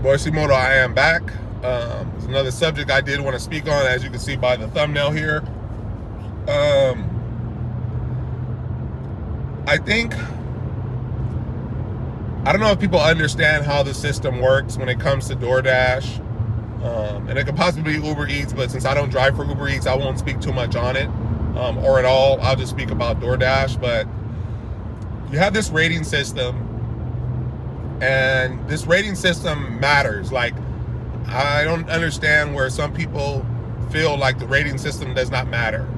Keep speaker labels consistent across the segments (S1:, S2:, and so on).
S1: Boycimoto, I am back. It's another subject I did want to speak on, as you can see by the thumbnail here. I think, I don't know if people understand how the system works when it comes to DoorDash. And it could possibly be Uber Eats, but since I don't drive for Uber Eats, I won't speak too much on it, or at all. I'll just speak about DoorDash. But you have this rating system, and this rating system matters. Like, I don't understand where some people feel like the rating system does not matter.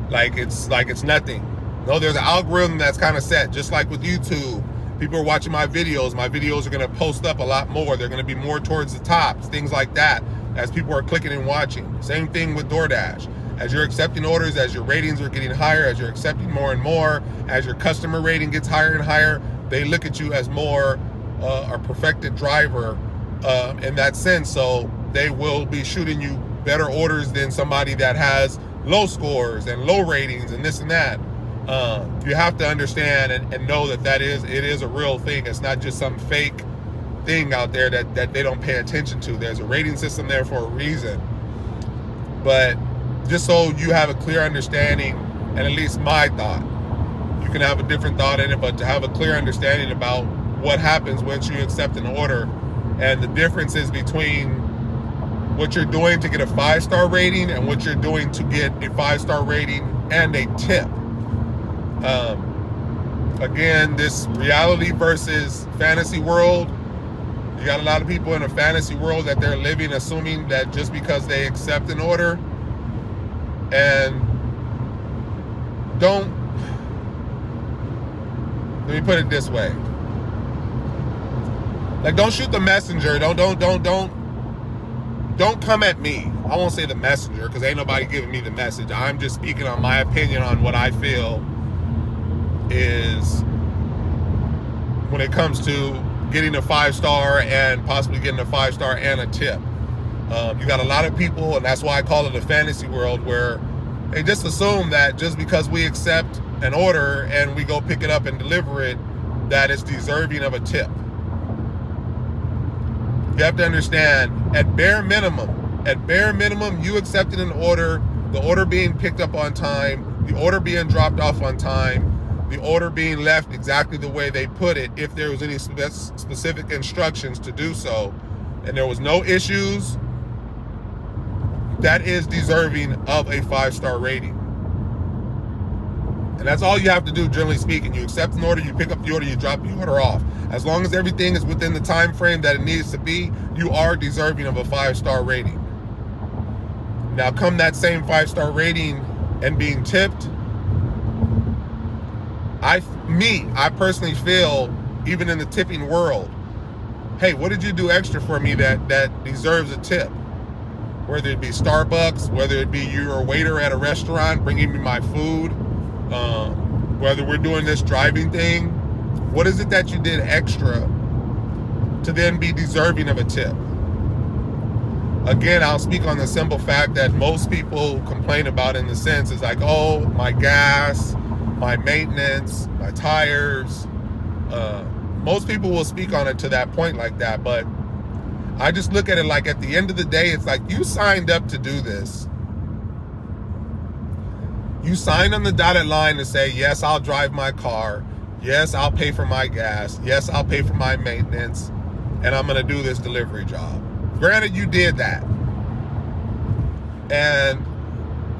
S1: Like it's nothing. No, there's an algorithm that's kind of set, just like with YouTube. People are watching my videos. My videos are going to post up a lot more. They're going to be more towards the tops, things like that, as people are clicking and watching. Same thing with DoorDash. As you're accepting orders, as your ratings are getting higher, as you're accepting more and more, as your customer rating gets higher and higher, they look at you as more a perfected driver in that sense. So they will be shooting you better orders than somebody that has low scores and low ratings and this and that. You have to understand and know that it is a real thing. It's not just some fake thing out there that they don't pay attention to. There's a rating system there for a reason. But just so you have a clear understanding, and at least my thought, you can have a different thought in it, but to have a clear understanding about what happens once you accept an order and the differences between what you're doing to get a 5-star rating and what you're doing to get a 5-star rating and a tip. Again, this reality versus fantasy world. You got a lot of people in a fantasy world that they're living assuming that just because they accept an order and don't, let me put it this way. Like, don't shoot the messenger. Don't come at me. I won't say the messenger because ain't nobody giving me the message. I'm just speaking on my opinion on what I feel is when it comes to getting a 5-star and possibly getting a 5-star and a tip. You got a lot of people, and that's why I call it a fantasy world, where they just assume that just because we accept an order and we go pick it up and deliver it, that it's deserving of a tip. You have to understand, at bare minimum, you accepted an order, the order being picked up on time, the order being dropped off on time, the order being left exactly the way they put it, if there was any specific instructions to do so, and there was no issues, that is deserving of a 5-star rating. And that's all you have to do, generally speaking. You accept an order, you pick up the order, you drop the order off. As long as everything is within the time frame that it needs to be, you are deserving of a 5-star rating. Now, come that same 5-star rating and being tipped, I personally feel, even in the tipping world, hey, what did you do extra for me that deserves a tip? Whether it be Starbucks, whether it be you're a waiter at a restaurant bringing me my food, whether we're doing this driving thing, what is it that you did extra to then be deserving of a tip? Again, I'll speak on the simple fact that most people complain about, in the sense is like, oh, my gas, my maintenance, my tires. Most people will speak on it to that point like that, but I just look at it like, at the end of the day, it's like, you signed up to do this. You signed on the dotted line to say, yes, I'll drive my car. Yes, I'll pay for my gas. Yes, I'll pay for my maintenance. And I'm going to do this delivery job. Granted, you did that. And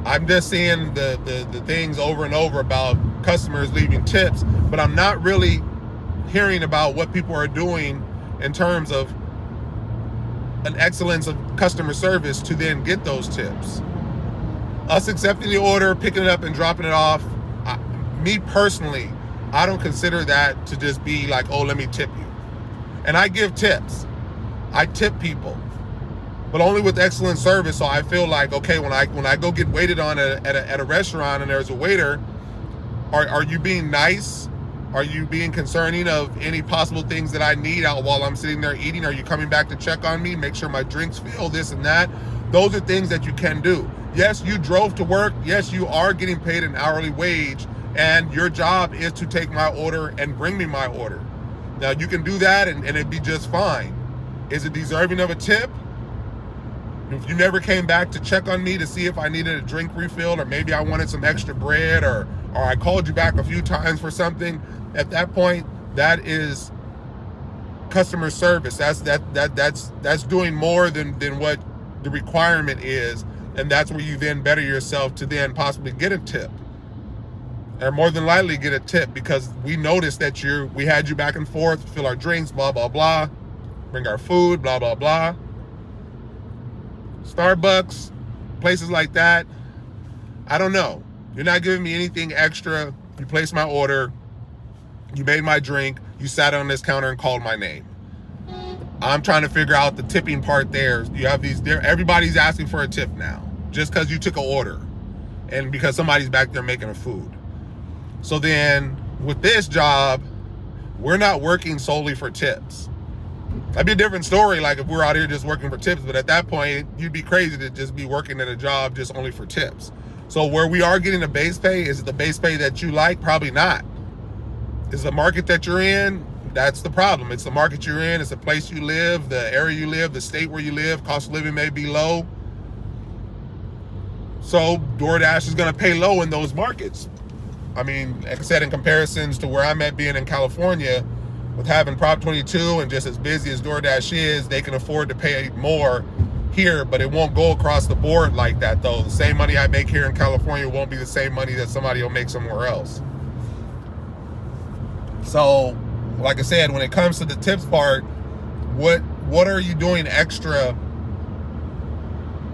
S1: I'm just seeing the things over and over about customers leaving tips, but I'm not really hearing about what people are doing in terms of an excellence of customer service to then get those tips. Us accepting the order, picking it up and dropping it off, me personally, I don't consider that to just be like, oh, let me tip you. And I give tips. I tip people, but only with excellent service. So I feel like, okay, when I go get waited on at a restaurant and there's a waiter, are you being nice? Are you being concerning of any possible things that I need out while I'm sitting there eating? Are you coming back to check on me, make sure my drinks fill, this and that? Those are things that you can do. Yes, you drove to work. Yes, you are getting paid an hourly wage, and your job is to take my order and bring me my order. Now, you can do that and it'd be just fine. Is it deserving of a tip? If you never came back to check on me to see if I needed a drink refill, or maybe I wanted some extra bread, or I called you back a few times for something, at that point, that is customer service. That's doing more than what the requirement is, and that's where you then better yourself to then possibly get a tip, or more than likely get a tip, because we noticed that we had you back and forth, fill our drinks, blah blah blah, bring our food, blah blah blah. Starbucks, places like that, I don't know. You're not giving me anything extra. You placed my order, you made my drink, you sat on this counter and called my name. I'm trying to figure out the tipping part there. You have everybody's asking for a tip now, just because you took an order and because somebody's back there making a food. So then with this job, we're not working solely for tips. That'd be a different story, like if we're out here just working for tips, but at that point, you'd be crazy to just be working at a job just only for tips. So where we are getting a base pay, is it the base pay that you like? Probably not. Is the market that you're in? That's the problem. It's the market you're in, it's the place you live, the area you live, the state where you live, cost of living may be low. So DoorDash is gonna pay low in those markets. I mean, like I said, in comparisons to where I'm at being in California, with having Prop 22 and just as busy as DoorDash is, they can afford to pay more here, but it won't go across the board like that though. The same money I make here in California won't be the same money that somebody will make somewhere else. So, like I said, when it comes to the tips part, what are you doing extra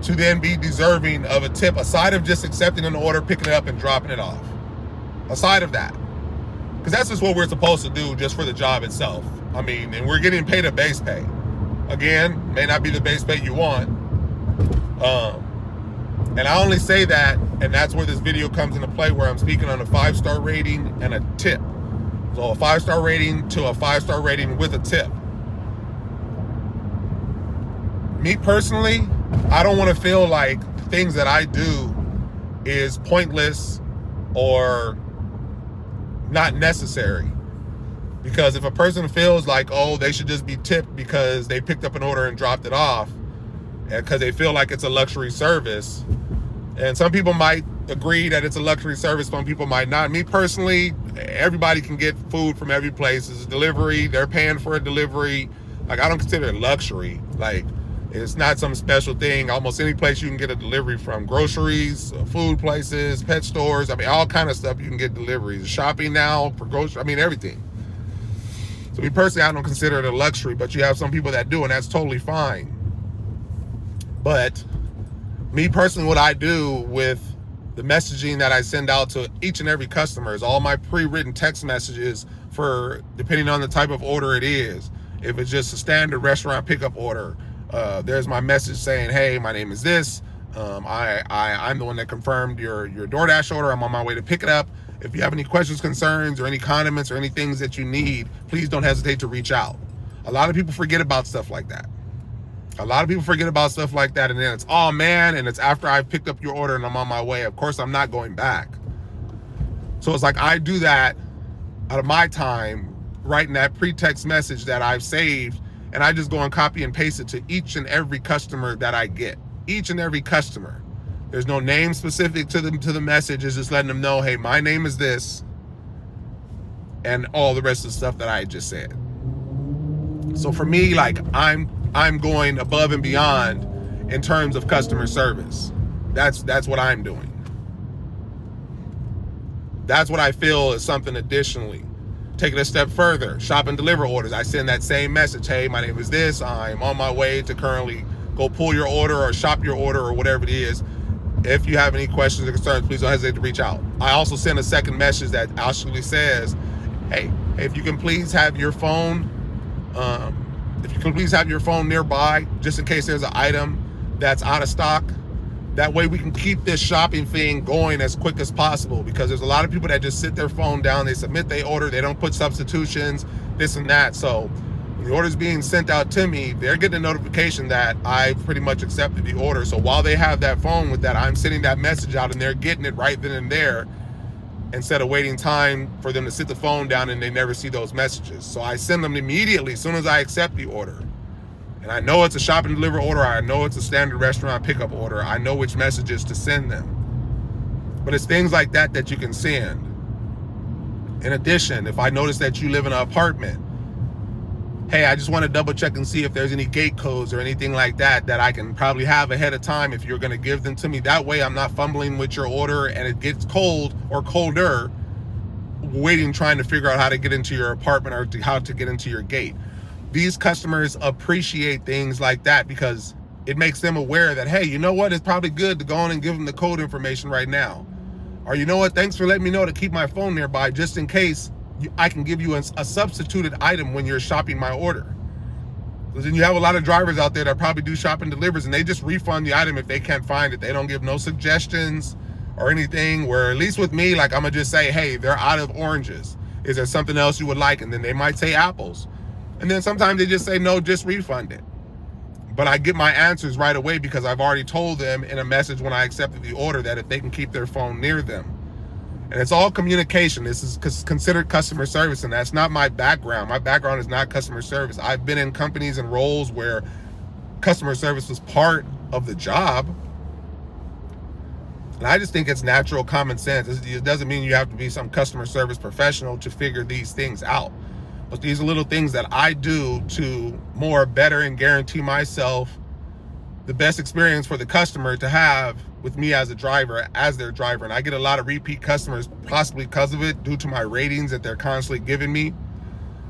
S1: to then be deserving of a tip, aside of just accepting an order, picking it up and dropping it off? Aside of that. Because that's just what we're supposed to do just for the job itself. I mean, and we're getting paid a base pay. Again, may not be the base pay you want. And I only say that, and that's where this video comes into play, where I'm speaking on a 5-star rating and a tip. So a 5-star rating to a 5-star rating with a tip. Me personally, I don't want to feel like things that I do is pointless or not necessary. Because if a person feels like, oh, they should just be tipped because they picked up an order and dropped it off, and because they feel like it's a luxury service, and some people might agree that it's a luxury service, some people might not. Me personally, everybody can get food from every place. It's a delivery, they're paying for a delivery. Like, I don't consider it luxury. Like, it's not some special thing. Almost any place you can get a delivery from. Groceries, food places, pet stores. I mean, all kind of stuff you can get deliveries. Shopping now for groceries. I mean, everything. So me personally, I don't consider it a luxury, but you have some people that do, and that's totally fine. But me personally, what I do with the messaging that I send out to each and every customer is all my pre-written text messages for, depending on the type of order it is. If it's just a standard restaurant pickup order, there's my message saying, hey, my name is this. I'm the one that confirmed your DoorDash order. I'm on my way to pick it up. If you have any questions, concerns, or any condiments or any things that you need, please don't hesitate to reach out. A lot of people forget about stuff like that. A lot of people forget about stuff like that, and then it's, oh man, and it's after I've picked up your order and I'm on my way. Of course, I'm not going back. So it's like I do that out of my time, writing that pretext message that I've saved, and I just go and copy and paste it to each and every customer that I get. Each and every customer. There's no name specific to the message. It's just letting them know, hey, my name is this, and all the rest of the stuff that I just said. So for me, like, I'm going above and beyond in terms of customer service. That's what I'm doing. That's what I feel is something additionally. Take it a step further, shop and deliver orders. I send that same message. Hey, my name is this. I'm on my way to currently go pull your order or shop your order or whatever it is. If you have any questions or concerns, please don't hesitate to reach out. I also send a second message that actually says, hey, if you can please have your phone, nearby, just in case there's an item that's out of stock. That way we can keep this shopping thing going as quick as possible, because there's a lot of people that just sit their phone down, they submit their order, they don't put substitutions, this and that. So when the order's being sent out to me, they're getting a notification that I pretty much accepted the order. So while they have that phone with that, I'm sending that message out and they're getting it right then and there, instead of waiting time for them to sit the phone down and they never see those messages. So I send them immediately as soon as I accept the order. And I know it's a shop and deliver order. I know it's a standard restaurant pickup order. I know which messages to send them. But it's things like that that you can send. In addition, if I notice that you live in an apartment, hey, I just want to double check and see if there's any gate codes or anything like that that I can probably have ahead of time if you're going to give them to me. That way I'm not fumbling with your order and it gets cold or colder waiting, trying to figure out how to get into your apartment or how to get into your gate. These customers appreciate things like that because it makes them aware that, hey, you know what? It's probably good to go on and give them the code information right now. Or you know what? Thanks for letting me know to keep my phone nearby just in case I can give you a substituted item when you're shopping my order. Because then you have a lot of drivers out there that probably do shop and delivers and they just refund the item if they can't find it. They don't give no suggestions or anything, where at least with me, like I'm gonna just say, hey, they're out of oranges. Is there something else you would like? And then they might say apples. And then sometimes they just say, no, just refund it. But I get my answers right away because I've already told them in a message when I accepted the order that if they can keep their phone near them. And it's all communication. This is considered customer service, and that's not my background. My background is not customer service. I've been in companies and roles where customer service was part of the job. And I just think it's natural common sense. It doesn't mean you have to be some customer service professional to figure these things out. But these are little things that I do to more better and guarantee myself the best experience for the customer to have with me as a driver, as their driver. And I get a lot of repeat customers, possibly because of it, due to my ratings that they're constantly giving me.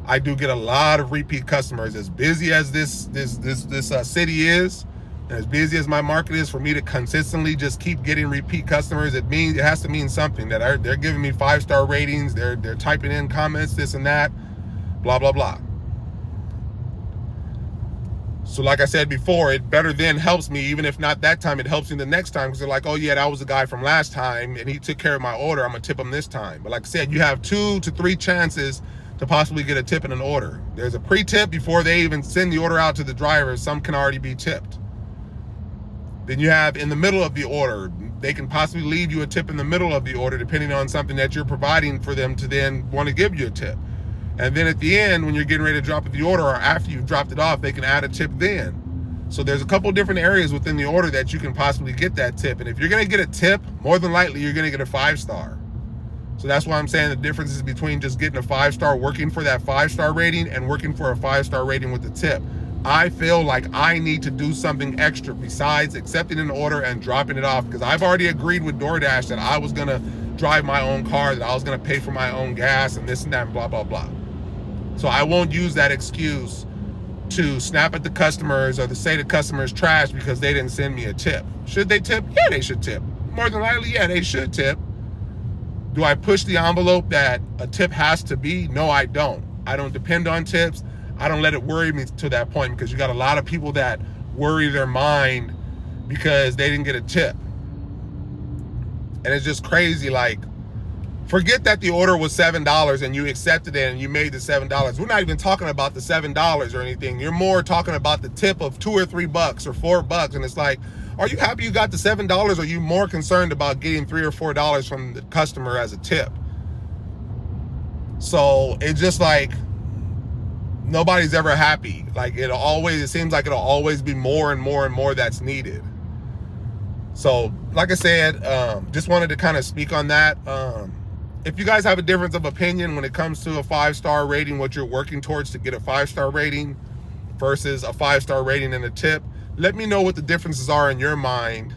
S1: I do get a lot of repeat customers. As busy as this city is, and as busy as my market is, for me to consistently just keep getting repeat customers, it has to mean something, that they're giving me 5-star ratings, they're typing in comments, this and that, blah, blah, blah. So like I said before, it better then helps me, even if not that time, it helps me the next time, because they're like, oh yeah, that was the guy from last time and he took care of my order, I'm gonna tip him this time. But like I said, you have 2 to 3 chances to possibly get a tip in an order. There's a pre-tip before they even send the order out to the driver. Some can already be tipped. Then you have in the middle of the order, they can possibly leave you a tip in the middle of the order depending on something that you're providing for them to then want to give you a tip. And then at the end, when you're getting ready to drop the order, or after you've dropped it off, they can add a tip then. So there's a couple different areas within the order that you can possibly get that tip. And if you're gonna get a tip, more than likely you're gonna get a 5-star. So that's why I'm saying the difference is between just getting a 5-star, working for that 5-star rating, and working for a 5-star rating with the tip. I feel like I need to do something extra besides accepting an order and dropping it off, because I've already agreed with DoorDash that I was gonna drive my own car, that I was gonna pay for my own gas and this and that and blah, blah, blah. So I won't use that excuse to snap at the customers or to say the customers trash because they didn't send me a tip. Should they tip? Yeah, they should tip. More than likely, yeah, they should tip. Do I push the envelope that a tip has to be? No, I don't. I don't depend on tips. I don't let it worry me to that point, because you got a lot of people that worry their mind because they didn't get a tip. And it's just crazy. Like, forget that the order was $7 and you accepted it and you made the $7. We're not even talking about the $7 or anything. You're more talking about the tip of $2 or $3 or $4. And it's like, are you happy you got the $7? Or are you more concerned about getting $3 or $4 from the customer as a tip? So it's just like, nobody's ever happy. Like, it seems like it'll always be more and more and more that's needed. So like I said, just wanted to kind of speak on that. If you guys have a difference of opinion when it comes to a 5-star rating, what you're working towards to get a 5-star rating versus a 5-star rating and a tip, let me know what the differences are in your mind.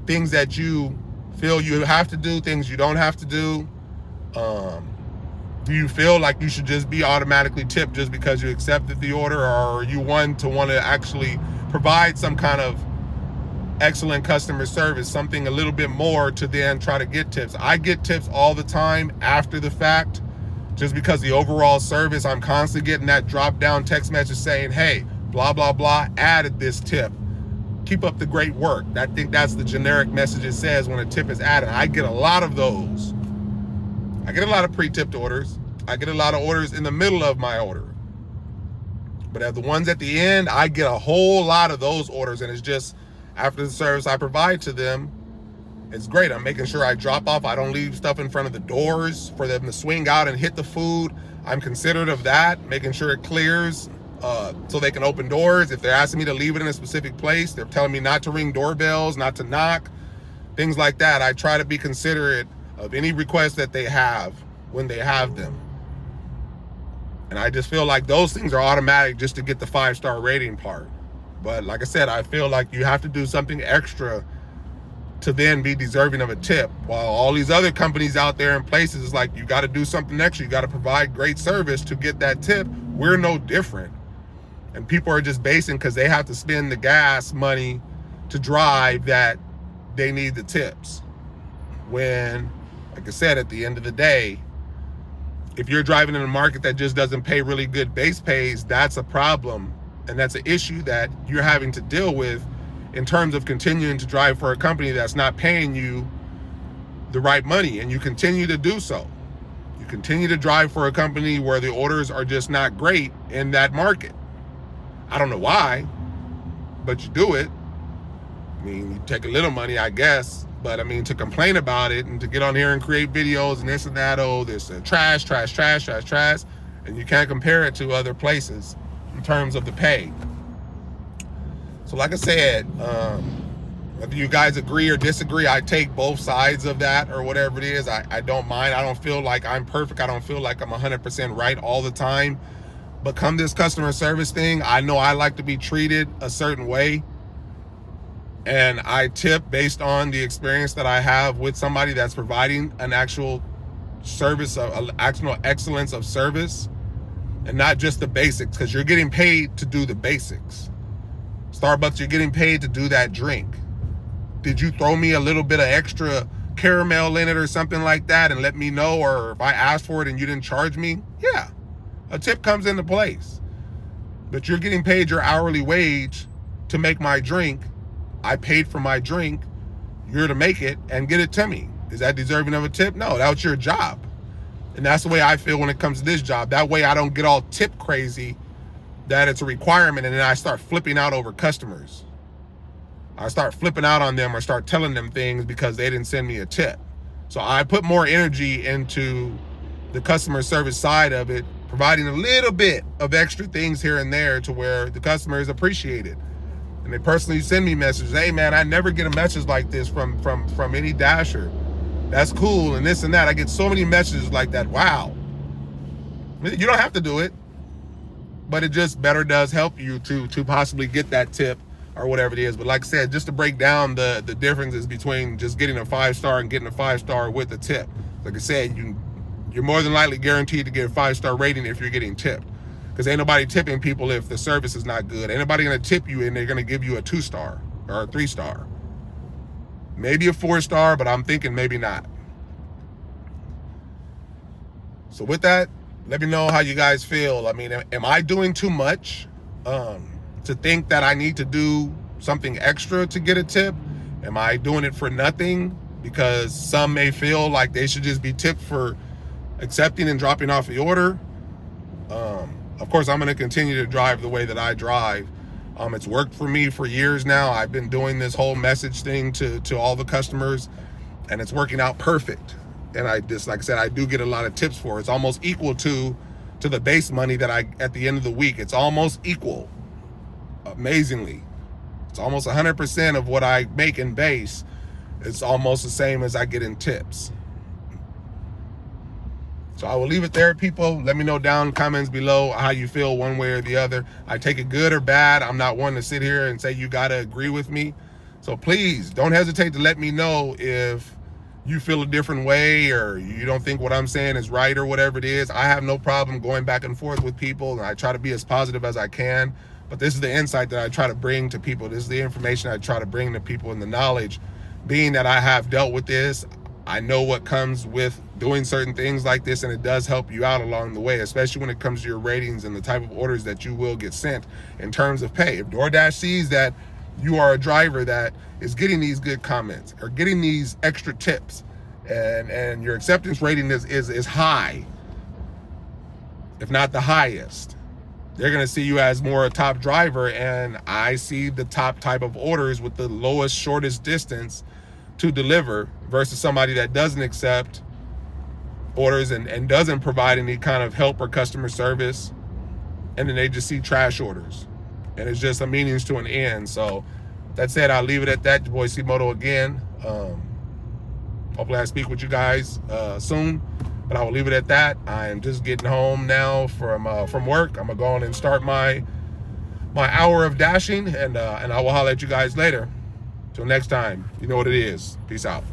S1: Things that you feel you have to do, things you don't have to do. Do you feel like you should just be automatically tipped just because you accepted the order, or are you one to want to actually provide some kind of excellent customer service, something a little bit more to then try to get tips? I get tips all the time after the fact, just because the overall service, I'm constantly getting that drop down text message saying, hey, blah, blah, blah, added this tip. Keep up the great work. I think that's the generic message it says when a tip is added. I get a lot of those. I get a lot of pre-tipped orders. I get a lot of orders in the middle of my order. But at the ones at the end, I get a whole lot of those orders, and it's just, after the service I provide to them, it's great. I'm making sure I drop off. I don't leave stuff in front of the doors for them to swing out and hit the food. I'm considerate of that, making sure it clears. so they can open doors. If they're asking me to leave it in a specific place, they're telling me not to ring doorbells, not to knock, things like that. I try to be considerate of any requests that they have when they have them. And I just feel like those things are automatic just to get the 5-star rating part. But like I said, I feel like you have to do something extra to then be deserving of a tip. While all these other companies out there in places is like, you got to do something extra. You got to provide great service to get that tip. We're no different. And people are just basing because they have to spend the gas money to drive that they need the tips. When, like I said, at the end of the day, if you're driving in a market that just doesn't pay really good base pays, that's a problem. And that's an issue that you're having to deal with in terms of continuing to drive for a company that's not paying you the right money. And you continue to do so. You continue to drive for a company where the orders are just not great in that market. I don't know why, but you do it. I mean, you take a little money, I guess, but I mean, to complain about it and to get on here and create videos and this and that, oh, there's trash, and you can't compare it to other places in terms of the pay. So like I said, whether you guys agree or disagree, I take both sides of that or whatever it is. I don't mind. I don't feel like I'm perfect. I don't feel like I'm 100% right all the time. But come this customer service thing, I know I like to be treated a certain way. And I tip based on the experience that I have with somebody that's providing an actual service, an actual excellence of service, and not just the basics, because you're getting paid to do the basics. Starbucks, you're getting paid to do that drink. Did you throw me a little bit of extra caramel in it or something like that and let me know? Or if I asked for it and you didn't charge me, yeah, a tip comes into place. But you're getting paid your hourly wage to make my drink. I paid for my drink. You're to make it and get it to me. Is that deserving of a tip? No, that was your job. And that's the way I feel when it comes to this job. That way I don't get all tip crazy that it's a requirement and then I start flipping out over customers. I start flipping out on them or start telling them things because they didn't send me a tip. So I put more energy into the customer service side of it, providing a little bit of extra things here and there to where the customers appreciate it. And they personally send me messages, hey man, I never get a message like this from any Dasher. That's cool, and this and that. I get so many messages like that. Wow. You don't have to do it, but it just better does help you to possibly get that tip or whatever it is. But like I said, just to break down the differences between just getting a 5-star and getting a 5-star with a tip. Like I said, you're more than likely guaranteed to get a 5-star rating if you're getting tipped. Because ain't nobody tipping people if the service is not good. Ain't nobody gonna tip you and they're gonna give you a 2-star or a 3-star. Maybe a 4-star, but I'm thinking maybe not. So with that, let me know how you guys feel. I mean, am I doing too much to think that I need to do something extra to get a tip? Am I doing it for nothing? Because some may feel like they should just be tipped for accepting and dropping off the order. Of course, I'm going to continue to drive the way that I drive. It's worked for me for years now. I've been doing this whole message thing to all the customers, and it's working out perfect. And I just, like I said, I do get a lot of tips for it. It's almost equal to the base money that I, at the end of the week, it's almost equal. Amazingly. It's almost 100% of what I make in base. It's almost the same as I get in tips. So I will leave it there, people. Let me know down in the comments below how you feel one way or the other. I take it good or bad. I'm not one to sit here and say you got to agree with me. So please don't hesitate to let me know if you feel a different way or you don't think what I'm saying is right or whatever it is. I have no problem going back and forth with people, and I try to be as positive as I can. But this is the insight that I try to bring to people. This is the information I try to bring to people, and the knowledge, being that I have dealt with this, I know what comes with doing certain things like this, and it does help you out along the way, especially when it comes to your ratings and the type of orders that you will get sent in terms of pay. If DoorDash sees that you are a driver that is getting these good comments or getting these extra tips, and your acceptance rating is high, if not the highest, they're going to see you as more a top driver. And I see the top type of orders with the lowest, shortest distance to deliver versus somebody that doesn't accept orders and doesn't provide any kind of help or customer service. and then they just see trash orders, and it's just a means to an end. So that said, I'll leave it at that. Your boy C-Moto again. Hopefully I speak with you guys soon, but I will leave it at that. I am just getting home now from work. I'm gonna go on and start my hour of dashing, and I will holler at you guys later. Till next time, you know what it is. Peace out.